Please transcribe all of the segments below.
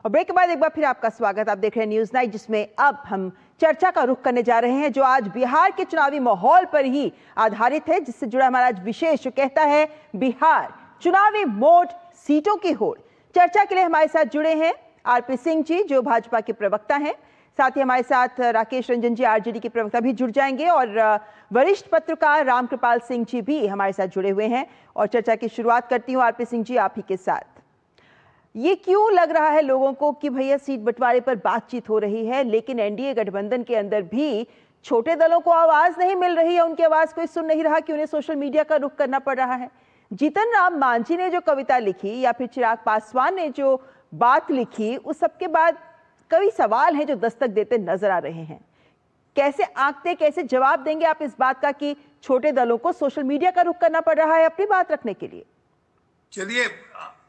और ब्रेक के बाद एक बार फिर आपका स्वागत। आप देख रहे हैं न्यूज नाइट, जिसमें अब हम चर्चा का रुख करने जा रहे हैं जो आज बिहार के चुनावी माहौल पर ही आधारित है, जिससे जुड़ा हमारा आज विशेष जो कहता है बिहार चुनावी मोड सीटों की होड़। चर्चा के लिए हमारे साथ जुड़े हैं आरपी सिंह जी, जो भाजपा के प्रवक्ता हैं। साथ ही हमारे साथ राकेश रंजन जी, आरजेडी के प्रवक्ता, भी जुड़ जाएंगे और वरिष्ठ पत्रकार रामकृपाल सिंह जी भी हमारे साथ जुड़े हुए हैं। और चर्चा की शुरुआत करती हूँ आरपी सिंह जी आप ही के साथ। ये क्यों लग रहा है लोगों को कि भैया सीट बंटवारे पर बातचीत हो रही है, लेकिन एनडीए गठबंधन के अंदर भी छोटे दलों को आवाज नहीं मिल रही है, उनकी आवाज कोई सुन नहीं रहा कि उन्हें सोशल मीडिया का रुख करना पड़ रहा है? जीतन राम मांझी ने जो कविता लिखी या फिर चिराग पासवान ने जो बात लिखी, उस सबके बाद कई सवाल हैं जो दस्तक देते नजर आ रहे हैं। कैसे आंकते, कैसे जवाब देंगे आप इस बात का कि छोटे दलों को सोशल मीडिया का रुख करना पड़ रहा है अपनी बात रखने के लिए? चलिए,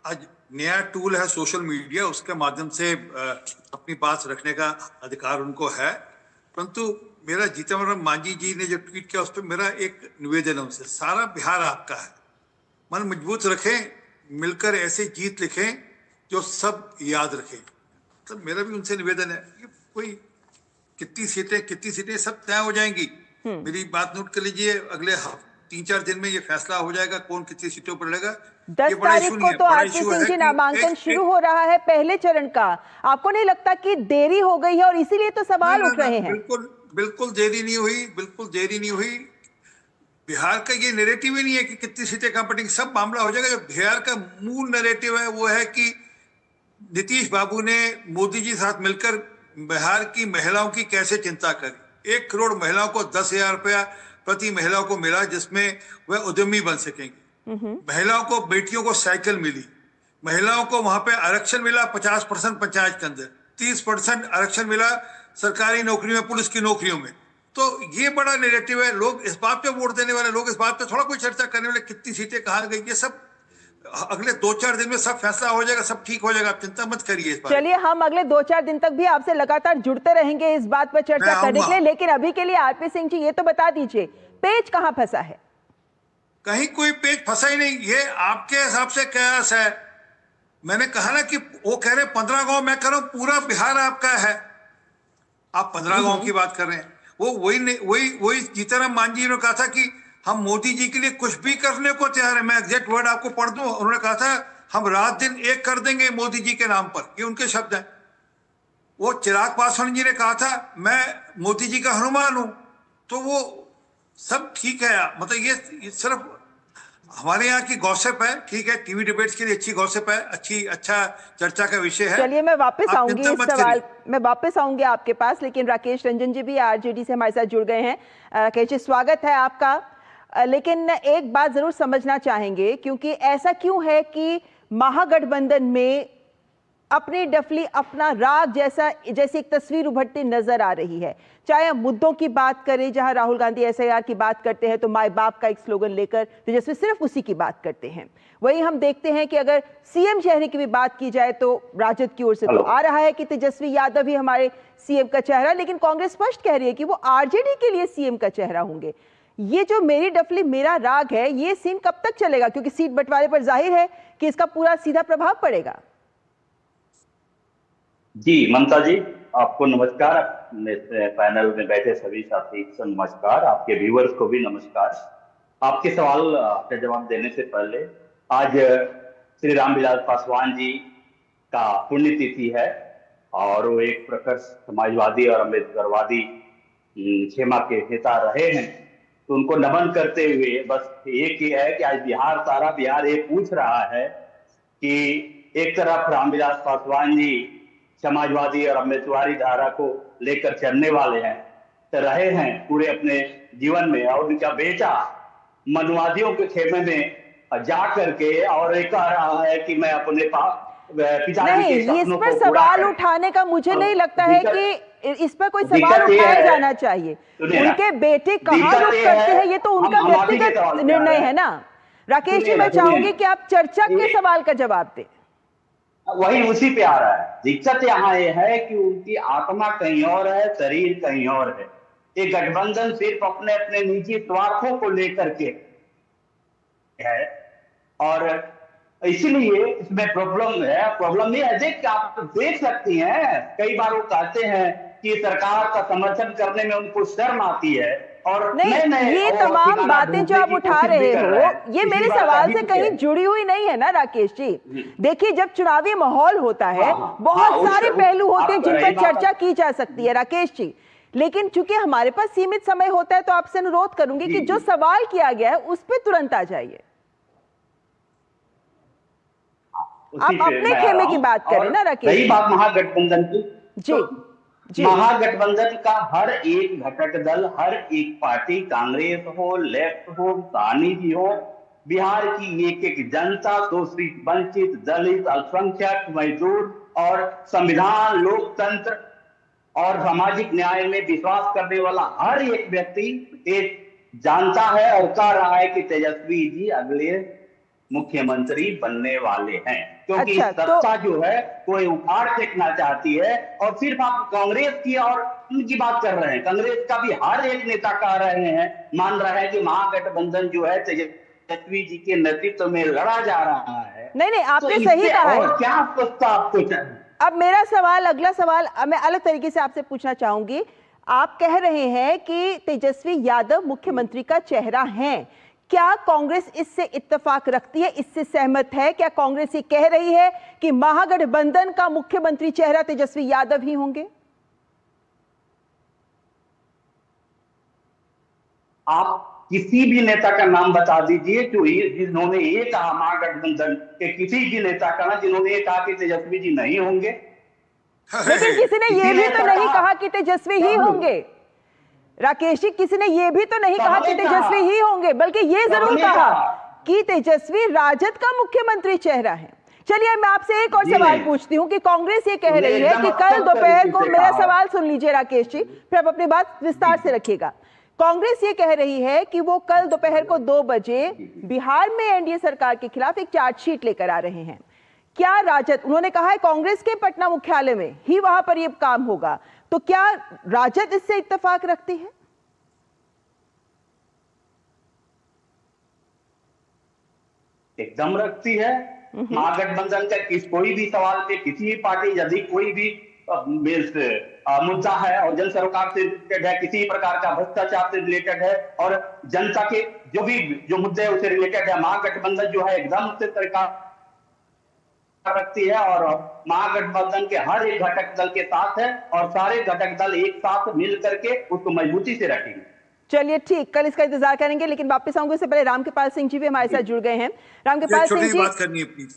आज नया टूल है सोशल मीडिया, उसके माध्यम से अपनी बात रखने का अधिकार उनको है। परंतु मेरा जीतन राम मांझी जी ने जो ट्वीट किया उस पर मेरा एक निवेदन है उनसे, सारा बिहार आपका है, मन मजबूत रखें, मिलकर ऐसे जीत लिखें जो सब याद रखें। तो मेरा भी उनसे निवेदन है कि कोई कितनी सीटें सब तय हो जाएंगी। मेरी बात नोट कर लीजिए, अगले 3-4 दिन में ये फैसला हो जाएगा कौन कितनी सीटों पर लड़ेगा। 10 तारीख को तो आरपी सिंह जी नामांकन शुरू हो रहा है पहले चरण का। आपको नहीं लगता कि देरी हो गई है और इसीलिए तो सवाल उठ रहे हैं? बिल्कुल देरी नहीं हुई, बिल्कुल देरी नहीं हुई। बिहार का ये नैरेटिव ही नहीं है कि कितनी सीटें कहां पड़ेंगी, सब मामला हो जाएगा। जो बिहार का मूल नैरेटिव है वो है कि नीतीश बाबू ने मोदी जी साथ मिलकर बिहार की महिलाओं की कैसे चिंता करी। 1 करोड़ महिलाओं को 10,000 रुपया प्रति महिलाओं को मिला, जिसमें वह उद्यमी बन सकेंगे। महिलाओं को, बेटियों को साइकिल मिली। महिलाओं को वहां पे आरक्षण मिला 50% पंचायत के अंदर, 30% आरक्षण मिला सरकारी नौकरियों में, पुलिस की नौकरियों में। तो ये बड़ा नैरेटिव है। लोग इस बात पे वोट देने वाले, लोग इस बात पे थोड़ा कोई चर्चा करने वाले कितनी सीटें कहां गई। ये सब अगले 2-4 दिन में सब फैसला हो जाएगा, सब ठीक हो जाएगा, आप चिंता मत करिए इस बात। चलिए, हम अगले 2-4 दिन तक भी आपसे लगातार जुड़ते रहेंगे इस बात पर चर्चा करने के लिए। लेकिन अभी के लिए आरपी सिंह जी ये तो बता दीजिए, पेच कहां फंसा है? कहीं कोई पेच फंसा ही नहीं। ये आपके हिसाब से कयास है। मैंने कहा ना कि वो कह रहे 15 गांव, मैं कह रहा हूं पूरा बिहार आपका है। आप 15 गांव की बात कर रहे हैं। वो वही जीतन राम मांझी ने कहा था कि हम मोदी जी के लिए कुछ भी करने को तैयार है। मैं एग्जैक्ट वर्ड आपको पढ़ दूं, उन्होंने कहा था हम रात दिन एक कर देंगे मोदी जी के नाम पर। ये उनके शब्द हैं। वो चिराग पासवान जी ने कहा था मैं मोदी जी का हनुमान हूं। तो वो सब ठीक है, मतलब ये सिर्फ हमारे यहाँ की गॉसिप है। ठीक है, टीवी डिबेट्स के लिए अच्छी गॉसिप है, अच्छा चर्चा का विषय है। चलिए, मैं वापस आऊंगी इस सवाल, मैं वापस आऊंगी आपके पास, लेकिन राकेश रंजन जी भी आरजेडी से हमारे साथ जुड़ गए हैं। राकेश जी, स्वागत है आपका। लेकिन एक बात जरूर समझना चाहेंगे, क्योंकि ऐसा क्यों है कि महागठबंधन में अपनी डफली, अपना राग जैसी एक तस्वीर उभरती नजर आ रही है। चाहे हम मुद्दों की बात करें, जहां राहुल गांधी एसआईआर की बात करते हैं तो माय बाप का एक स्लोगन लेकर तेजस्वी सिर्फ उसी की बात करते हैं। वहीं हम देखते हैं कि अगर सीएम चेहरे की भी बात की जाए तो राजद की ओर से तो आ रहा है कि तेजस्वी यादव ही हमारे सीएम का चेहरा, लेकिन कांग्रेस स्पष्ट कह रही है कि वो आरजेडी के लिए सीएम का चेहरा होंगे। ये जो मेरी डफली मेरा राग है, ये सीन कब तक चलेगा? क्योंकि सीट बंटवारे पर जाहिर है कि इसका पूरा सीधा प्रभाव पड़ेगा। जी ममता जी, आपको नमस्कार। पैनल में बैठे सभी साथी को नमस्कार, आपके व्यूअर्स को भी नमस्कार। आपके सवाल का जवाब देने से पहले, आज श्री रामविलास पासवान जी का पुण्यतिथि है और वो एक प्रखर समाजवादी और अम्बेडकरवादी क्षेमा के नेता रहे हैं। तो उनको नमन करते हुए बस एक ही है कि आज सारा बिहार ये पूछ रहा है कि एक तरफ रामविलास पासवान जी समाजवादी और अम्बेडकरवादी धारा को लेकर चलने वाले हैं, तो रहे हैं पूरे अपने जीवन में, और उनका बेटा मनवादियों के खेमे में जा करके और एक कह रहा है कि मैं अपने पिताजी के सपनों को पूरा करूं। सवाल उठाने का मुझे नहीं लगता है कि इस पर कोई सवाल उठाया जाना चाहिए। उनके बेटे कहाँ रुख करते हैं ये तो उनका व्यक्तिगत निर्णय है ना। राकेश जी, मैं चाहूंगी कि आप चर्चा के सवाल का जवाब दें। वही उसी पे आ रहा है। दिक्कत यहाँ ये है कि उनकी आत्मा कहीं और है, शरीर कहीं और है। ये गठबंधन सिर्फ अपने निजी स्वार्थों को लेकर के है और इसीलिए इसमें प्रॉब्लम है। प्रॉब्लम ये है कि आप देख सकती हैं, कई बार वो कहते हैं कि सरकार का समर्थन करने में उनको शर्म आती है और नए नहीं, नए ये और तमाम ठिकाना बातें जो ढूंढने आप की उठा कोशिश भी रहे कर हो, रहे हैं। ये पिछली मेरे बार सवाल अभी से भी कहीं है। जुड़ी हुई नहीं है ना राकेश जी। देखिए, जब चुनावी माहौल होता है, हाँ, बहुत हाँ, सारे पहलू होते हैं जिन रही पर बात- चर्चा की जा सकती है राकेश जी, लेकिन चूंकि हमारे पास सीमित समय होता है तो आपसे अनुरोध करूंगी कि जो सवाल किया गया है उस पर तुरंत आ जाइए। आप अपने खेमे की बात करें ना राकेश रही जी। बात महागठबंधन की, जी जी महागठबंधन का हर एक घटक दल, हर एक पार्टी, कांग्रेस हो, लेफ्ट हो, सानी जी हो, बिहार की एक एक जनता, शोषित, वंचित, दलित, अल्पसंख्यक, मजदूर और संविधान, लोकतंत्र और सामाजिक न्याय में विश्वास करने वाला हर एक व्यक्ति एक जानता है और कह रहा है कि तेजस्वी जी अगले मुख्यमंत्री बनने वाले हैं, क्योंकि अच्छा, सत्ता जो है कोई उखाड़ फेंकना चाहती है। और सिर्फ आप कांग्रेस की और उनकी बात कर रहे हैं, कांग्रेस का भी हर एक नेता कह रहे हैं, मान रहा है कि महागठबंधन जो है तेजस्वी जी के नेतृत्व में लड़ा जा रहा है। नहीं, आपने तो सही कहा है। और क्या सोचता आपको चाहिए? अब मेरा सवाल, अगला सवाल मैं अलग तरीके से आपसे पूछना चाहूंगी। आप कह रहे हैं कि तेजस्वी यादव मुख्यमंत्री का चेहरा हैं, क्या कांग्रेस इससे इत्तेफाक रखती है, इससे सहमत है? क्या कांग्रेस ये कह रही है कि महागठबंधन का मुख्यमंत्री चेहरा तेजस्वी यादव ही होंगे? आप किसी भी नेता का नाम बता दीजिए जो जिन्होंने ये कहा, महागठबंधन के किसी भी नेता का ना जिन्होंने ये कहा कि तेजस्वी जी नहीं होंगे। लेकिन किसी ने ये भी तो नहीं कहा कि तेजस्वी ही होंगे राकेश जी, किसी ने ये भी तो नहीं कहा कि तेजस्वी ही होंगे, बल्कि ये जरूर कहा कि तेजस्वी राजद का मुख्यमंत्री चेहरा है। चलिए, मैं आपसे एक और सवाल पूछती हूं कि कांग्रेस ये कह रही है कि कल दोपहर को, मेरा सवाल सुन लीजिए राकेश जी, फिर आप अपनी बात विस्तार से रखिएगा। कांग्रेस ये कह रही है कि वो कल दोपहर को 2 बजे बिहार में एनडीए सरकार के खिलाफ एक चार्जशीट लेकर आ रहे हैं। क्या राजद, उन्होंने कहा है कांग्रेस के पटना मुख्यालय में ही वहां पर ये काम होगा, तो क्या राजद इससे इत्तेफाक रखती है? एकदम रखती है। महागठबंधन का कोई भी सवाल पे, किसी भी पार्टी, यदि कोई भी मुद्दा है और जन सरकार से रिलेटेड है, किसी प्रकार का भ्रष्टाचार से रिलेटेड है और जनता के जो मुद्दे है उससे रिलेटेड है, महागठबंधन जो है एकदम उससे सरकार रखती है और महागठबंधन के हर एक घटक दल के साथ है और सारे घटक दल एक साथ मिल करके उसको मजबूती से रखेंगे। चलिए ठीक, कल इसका इंतजार करेंगे, लेकिन वापस आऊंगे उससे पहले रामकृपाल सिंह जी भी हमारे साथ जुड़ गए हैं। रामकृपाल सिंह जी, बात करनी है please.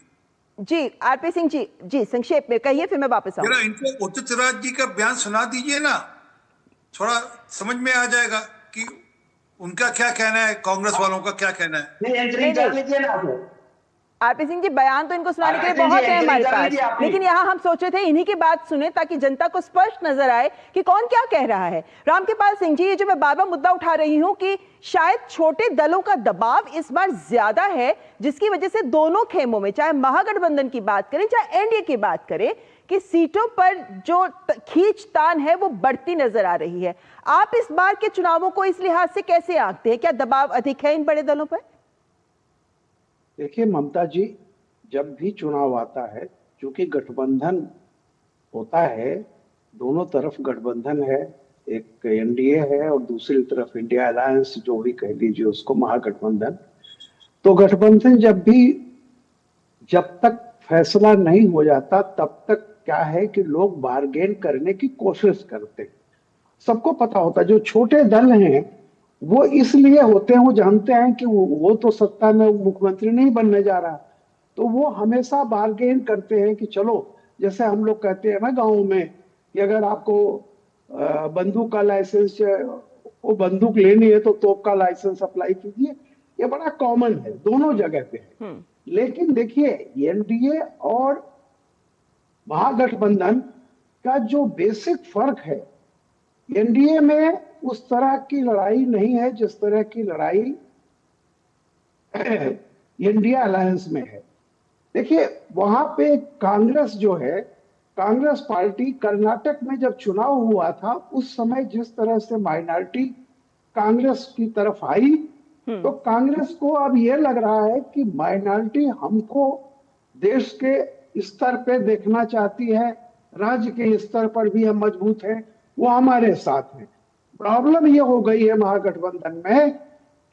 Ji RP Singh ji संक्षेप में कहिए, फिर मैं वापस आऊंगा। इनको उदित राज जी का बयान सुना दीजिए ना, थोड़ा समझ में आ जाएगा कि उनका क्या कहना है, कांग्रेस वालों का क्या कहना है। आरपी सिंह जी, बयान तो इनको सुनाने के लिए बहुत है हमारे पास, लेकिन यहाँ हम सोच रहे थे इन्हीं की बात सुने ताकि जनता को स्पष्ट नजर आए कि कौन क्या कह रहा है। रामकृपाल सिंह जी, ये जो मैं बार बार मुद्दा उठा रही हूँ कि शायद छोटे दलों का दबाव इस बार ज्यादा है, जिसकी वजह से दोनों खेमों में, चाहे महागठबंधन की बात करें चाहे एनडीए की बात करें, कि सीटों पर जो खींचतान है वो बढ़ती नजर आ रही है। आप इस बार के चुनावों को इस लिहाज से कैसे आंकते हैं? क्या दबाव अधिक है इन बड़े दलों पर? देखिए ममता जी, जब भी चुनाव आता है, चूंकि गठबंधन होता है, दोनों तरफ गठबंधन है, एक एनडीए है और दूसरी तरफ इंडिया अलायंस जो भी कह लीजिए उसको, महागठबंधन। तो गठबंधन जब तक फैसला नहीं हो जाता तब तक क्या है कि लोग बार्गेन करने की कोशिश करते हैं। सबको पता होता है जो छोटे दल हैं वो इसलिए होते हैं, वो जानते हैं कि वो तो सत्ता में मुख्यमंत्री नहीं बनने जा रहा, तो वो हमेशा बार्गेन करते हैं कि चलो, जैसे हम लोग कहते हैं ना गाँव में कि अगर आपको बंदूक का लाइसेंस, वो बंदूक लेनी है तो तोप का लाइसेंस अप्लाई कीजिए। ये बड़ा कॉमन है, दोनों जगह पे है। लेकिन देखिए, एनडीए और महागठबंधन का जो बेसिक फर्क है, एनडीए में उस तरह की लड़ाई नहीं है जिस तरह की लड़ाई इंडिया अलायंस में है। देखिए, वहां पे कांग्रेस जो है, कांग्रेस पार्टी, कर्नाटक में जब चुनाव हुआ था उस समय जिस तरह से माइनॉरिटी कांग्रेस की तरफ आई, तो कांग्रेस को अब यह लग रहा है कि माइनॉरिटी हमको देश के स्तर पे देखना चाहती है, राज्य के स्तर पर भी हम मजबूत हैं, वो हमारे साथ है। प्रॉब्लम ये हो गई है महागठबंधन में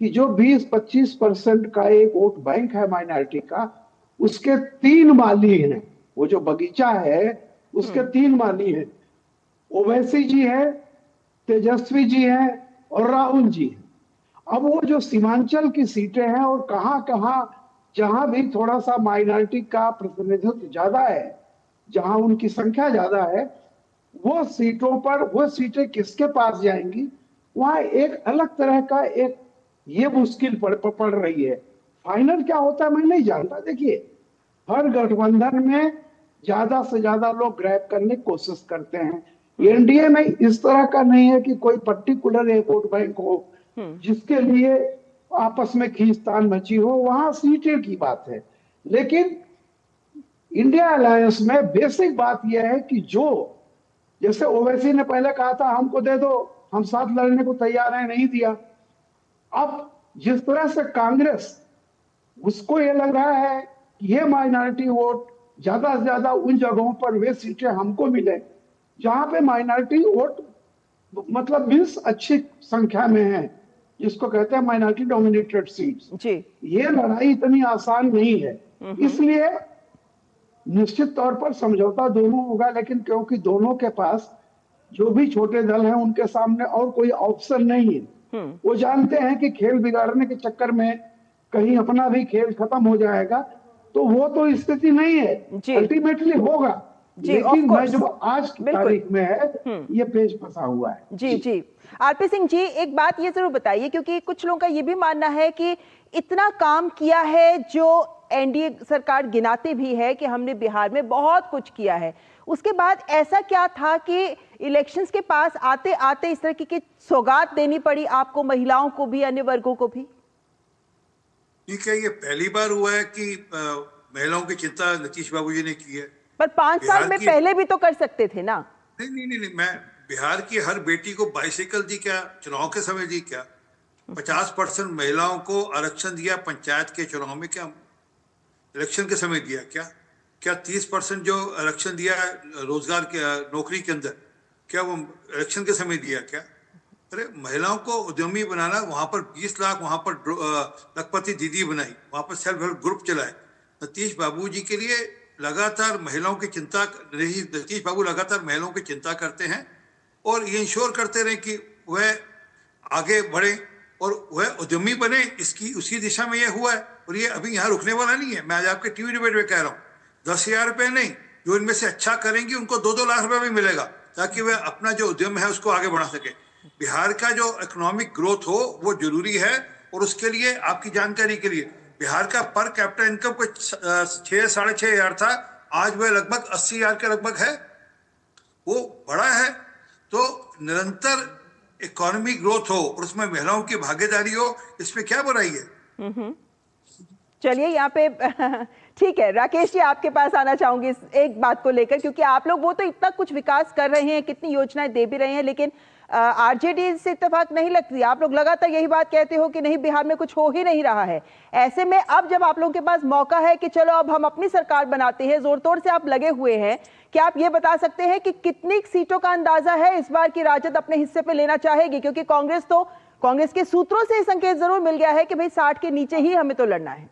कि जो 20-25% का एक वोट बैंक है माइनॉरिटी का, उसके 3 माली हैं। वो जो बगीचा है उसके 3 माली हैं। ओवैसी जी है, तेजस्वी जी हैं और राहुल जी हैं। अब वो जो सीमांचल की सीटें हैं और कहां कहां जहां भी थोड़ा सा माइनॉरिटी का प्रतिनिधित्व ज्यादा है, जहां उनकी संख्या ज्यादा है, वो सीटों पर वो सीटें किसके पास जाएंगी, वहां एक अलग तरह का एक ये मुश्किल पड़ रही है। फाइनल क्या होता है मैं नहीं जानता। देखिए, हर गठबंधन में ज्यादा से ज्यादा लोग ग्रैब करने की कोशिश करते हैं। एनडीए में इस तरह का नहीं है कि कोई पर्टिकुलर एक वोट बैंक हो जिसके लिए आपस में खींचतान मची हो, वहां सीटें की बात है। लेकिन इंडिया अलायंस में बेसिक बात यह है कि जो जैसे ओवैसी ने पहले कहा था हमको दे दो, हम साथ लड़ने को तैयार हैं, नहीं दिया। अब जिस तरह से कांग्रेस, उसको ये लग रहा है कि ये माइनॉरिटी वोट ज्यादा से ज्यादा उन जगहों पर वे सीटें हमको मिले जहां पे माइनॉरिटी वोट मतलब मीन्स अच्छी संख्या में है, जिसको कहते हैं माइनॉरिटी डोमिनेटेड सीट्स। ये लड़ाई इतनी आसान नहीं है, इसलिए निश्चित तौर पर समझौता दोनों होगा। लेकिन क्योंकि दोनों के पास जो भी छोटे दल हैं उनके सामने और कोई ऑप्शन नहीं है, वो जानते हैं कि खेल बिगाड़ने के चक्कर में कहीं अपना भी खेल खत्म हो जाएगा, तो वो तो स्थिति नहीं है। अल्टीमेटली होगा, लेकिन मैं जो आज की तारीख में है ये पेज फंसा हुआ है। जी आरपी सिंह जी, एक बात ये जरूर बताइए, क्योंकि कुछ लोगों का ये भी मानना है कि इतना काम किया है जो एनडीए सरकार गिनाते भी है कि हमने बिहार में बहुत कुछ किया है, उसके बाद ऐसा क्या था कि इलेक्शंस के पास आते आते इस तरह की सौगात देनी पड़ी आपको, महिलाओं को भी, अन्य वर्गों को भी? ठीक है, ये पहली बार हुआ है कि महिलाओं की चिंता नीतीश बाबू जी ने की है। पर 5 साल में पहले भी तो कर सकते थे ना। नहीं, मैं बिहार की हर बेटी को बाइसिकल दी क्या, चुनाव के समय दी क्या? 50% महिलाओं को आरक्षण दिया पंचायत के चुनाव में, क्या इलेक्शन के समय दिया क्या 30% जो आरक्षण दिया रोजगार के नौकरी के अंदर, क्या वो इलेक्शन के समय दिया क्या? अरे महिलाओं को उद्यमी बनाना, वहां पर 20 लाख वहां पर लखपति दीदी बनाई, वहां पर सेल्फ हेल्प ग्रुप चलाए। नीतीश बाबू जी के लिए लगातार महिलाओं की चिंता, नीतीश बाबू लगातार महिलाओं की चिंता करते हैं और ये इंश्योर करते रहे कि वह आगे बढ़े और वह उद्यमी बने। इसकी उसी दिशा में यह हुआ है और ये अभी यहाँ रुकने वाला नहीं है। मैं आज आपके टीवी डिबेट में कह रहा हूँ, 10,000 रुपये नहीं, जो इनमें से अच्छा करेंगी उनको 2-2 लाख रुपए भी मिलेगा, ताकि वह अपना जो उद्यम है उसको आगे बढ़ा सके। बिहार का जो इकोनॉमिक ग्रोथ हो वो जरूरी है, और उसके लिए आपकी जानकारी के लिए बिहार का पर कैपिटा इनकम कुछ 6-6.5 हजार था, आज वह लगभग 80,000 के लगभग है, वो बड़ा है। तो निरंतर इकोनॉमी ग्रोथ हो और उसमें महिलाओं की भागीदारी हो, इसमें क्या बुराई है? चलिए यहाँ पे ठीक है, राकेश जी आपके पास आना चाहूंगी एक बात को लेकर, क्योंकि आप लोग वो तो इतना कुछ विकास कर रहे हैं, कितनी योजनाएं दे भी रहे हैं, लेकिन आरजेडी से इत्तेफाक नहीं लगती। आप लोग लगातार यही बात कहते हो कि नहीं, बिहार में कुछ हो ही नहीं रहा है। ऐसे में अब जब आप लोगों के पास मौका है कि चलो अब हम अपनी सरकार बनाते हैं, जोर तोड़ से आप लगे हुए हैं, क्या आप ये बता सकते हैं कि कितनी सीटों का अंदाजा है इस बार की राजद अपने हिस्से पे लेना चाहेगी? क्योंकि कांग्रेस के सूत्रों से संकेत जरूर मिल गया है कि भाई 60 के नीचे ही हमें तो लड़ना है।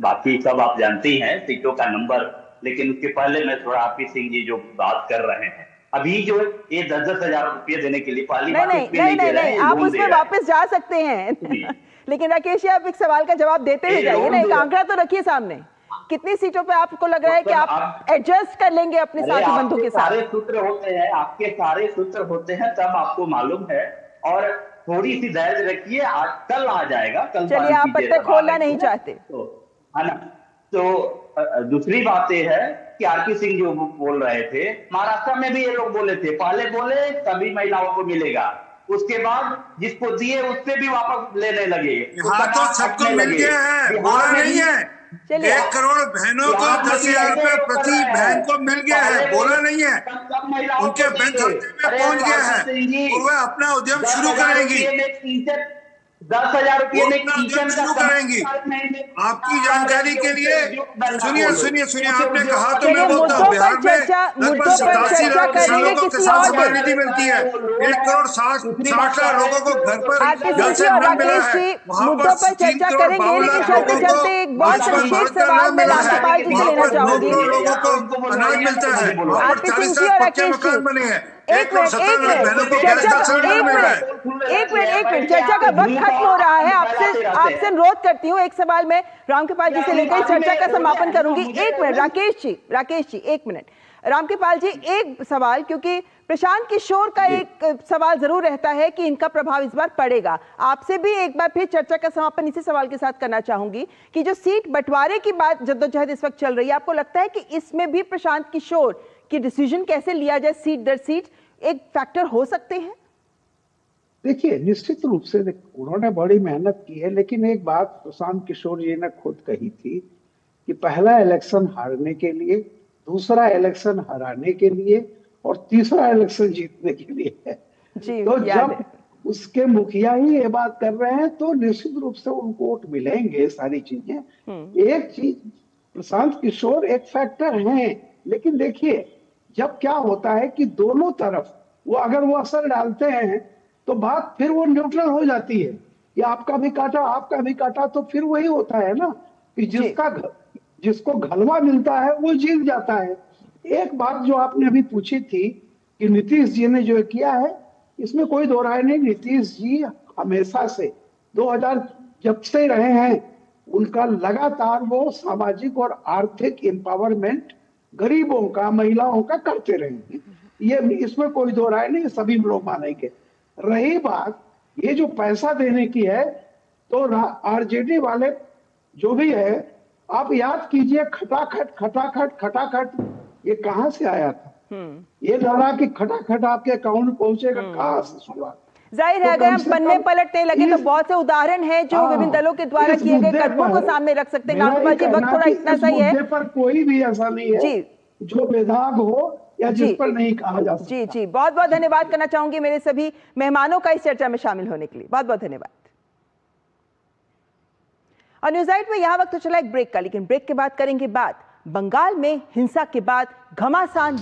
बाकी सब आप जानती हैं सीटों का नंबर, लेकिन उसके पहले मैं थोड़ा आरपी सिंह जी जो बात कर रहे हैं, अभी जो ये 10-10 हजार रुपये देने के लिए पहली बात नहीं, आप उसमें वापस जा सकते हैं लेकिन राकेश जी आप एक सवाल का जवाब देते हुए जाइए ना, एक आंकड़ा तो रखिए सामने। कितनी सीटों पे आपको लग रहा है कि आप एडजस्ट कर लेंगे अपने साथी बंधु के साथ? सारे सूत्र होते हैं, आपके सारे सूत्र होते हैं, तब आपको मालूम है। और थोड़ी सी धैर्य रखिए, आज कल आ जाएगा। कल चलिए, आप पत्ते खोलना नहीं चाहते, है ना? तो दूसरी बात यह है कि आरपी सिंह जो बोल रहे थे, महाराष्ट्र में भी ये लोग बोले थे, पहले बोले सभी महिलाओं को मिलेगा, उसके बाद जिसको दिए उससे भी वापस लेने लगे। यहाँ तो सबको मिल गया है, बोला नहीं है। 1 करोड़ बहनों को 10,000 रुपए प्रति बहन को मिल गया है, बोला नहीं है। उनके बैंक खाते में पहुंच गया है और वह अपना उद्यम शुरू करेंगी। 10,000 रुपये में अपना किचन आंदोलन शुरू करेंगी। आपकी जानकारी के लिए सुनिए आपने कहा तो मैं बोलता हूँ, बिहार में लगभग 87 लाख किसानों को किसान सम्मान निधि मिलती है। 1,60,60 लाख लोगों को घर पर जल से अन्न मिला है। वहाँ पर 3 करोड़ 52 लाख लोगों को आयुष्मान भारत का लाभ मिला है। वहाँ पर 9 करोड़ लोगों को अनाज मिलता है। वहाँ पर 40 लाख पक्के मकान बने हैं। 1,70,000 लाख बहनों को गैस का सिलेंडर मिल रहा है। एक मिनट, चर्चा का वक्त खत्म हो रहा है। आपसे अनुरोध करती हूँ, एक सवाल मैं रामकृपाल जी से लेकर चर्चा का समापन करूंगी। एक मिनट राकेश जी, एक मिनट। रामकृपाल जी, एक सवाल, क्योंकि प्रशांत किशोर का एक सवाल जरूर रहता है कि इनका प्रभाव इस बार पड़ेगा। आपसे भी एक बार फिर चर्चा का समापन इसी सवाल के साथ करना चाहूंगी कि जो सीट बंटवारे की बात जद्दोजहद इस वक्त चल रही है, आपको लगता है कि इसमें भी प्रशांत किशोर की डिसीजन कैसे लिया जाए, सीट दर सीट, एक फैक्टर हो सकते हैं? देखिए, निश्चित रूप से उन्होंने बड़ी मेहनत की है, लेकिन एक बात प्रशांत किशोर जी ने खुद कही थी कि पहला इलेक्शन हारने के लिए, दूसरा इलेक्शन हराने के लिए और तीसरा इलेक्शन जीतने के लिए है। तो जब उसके मुखिया ही ये बात कर रहे हैं तो निश्चित रूप से उनको वोट मिलेंगे। सारी चीजें, एक चीज, प्रशांत किशोर एक फैक्टर हैं, लेकिन देखिए जब क्या होता है कि दोनों तरफ वो अगर वो असर डालते हैं तो बात फिर वो न्यूट्रल हो जाती है कि आपका भी काटा आपका भी काटा, तो फिर वही होता है ना कि जिसको घलवा मिलता है वो जीत जाता है। एक बात जो आपने अभी पूछी थी कि नीतीश जी ने जो किया है, इसमें कोई दो राय नहीं। नीतीश जी हमेशा से 2000 जब से रहे हैं, उनका लगातार वो सामाजिक और आर्थिक एम्पावरमेंट गरीबों का, महिलाओं का करते रहे हैं। ये इसमें कोई दो राय नहीं, सभी लोग मानेंगे। रही बात ये जो पैसा देने की है, तो आरजेडी वाले जो भी है, आप याद कीजिए, खटाखट ये कहां से आया था? ये लगा कि खटाखट आपके अकाउंट में पहुंचेगा, कहां से शुरुआत? जाहिर है, अगर हम पन्ने पलटने लगे तो बहुत से उदाहरण हैं जो विभिन्न दलों के द्वारा किए गए कदमों को सामने रख सकते हैं। रामकृपाल जी, वक्त थोड़ा इतना सही है, पर कोई भी ऐसा नहीं है जी जो बेदाग हो या जिस पर नहीं कहा जा सकता। जी, बहुत बहुत धन्यवाद करना चाहूंगी मेरे सभी मेहमानों का इस चर्चा में शामिल होने के लिए। बहुत बहुत धन्यवाद। और न्यूज़ आइट में यहां वक्त तो चला एक ब्रेक का, लेकिन ब्रेक के बाद करेंगे बात बंगाल में हिंसा के बाद घमासान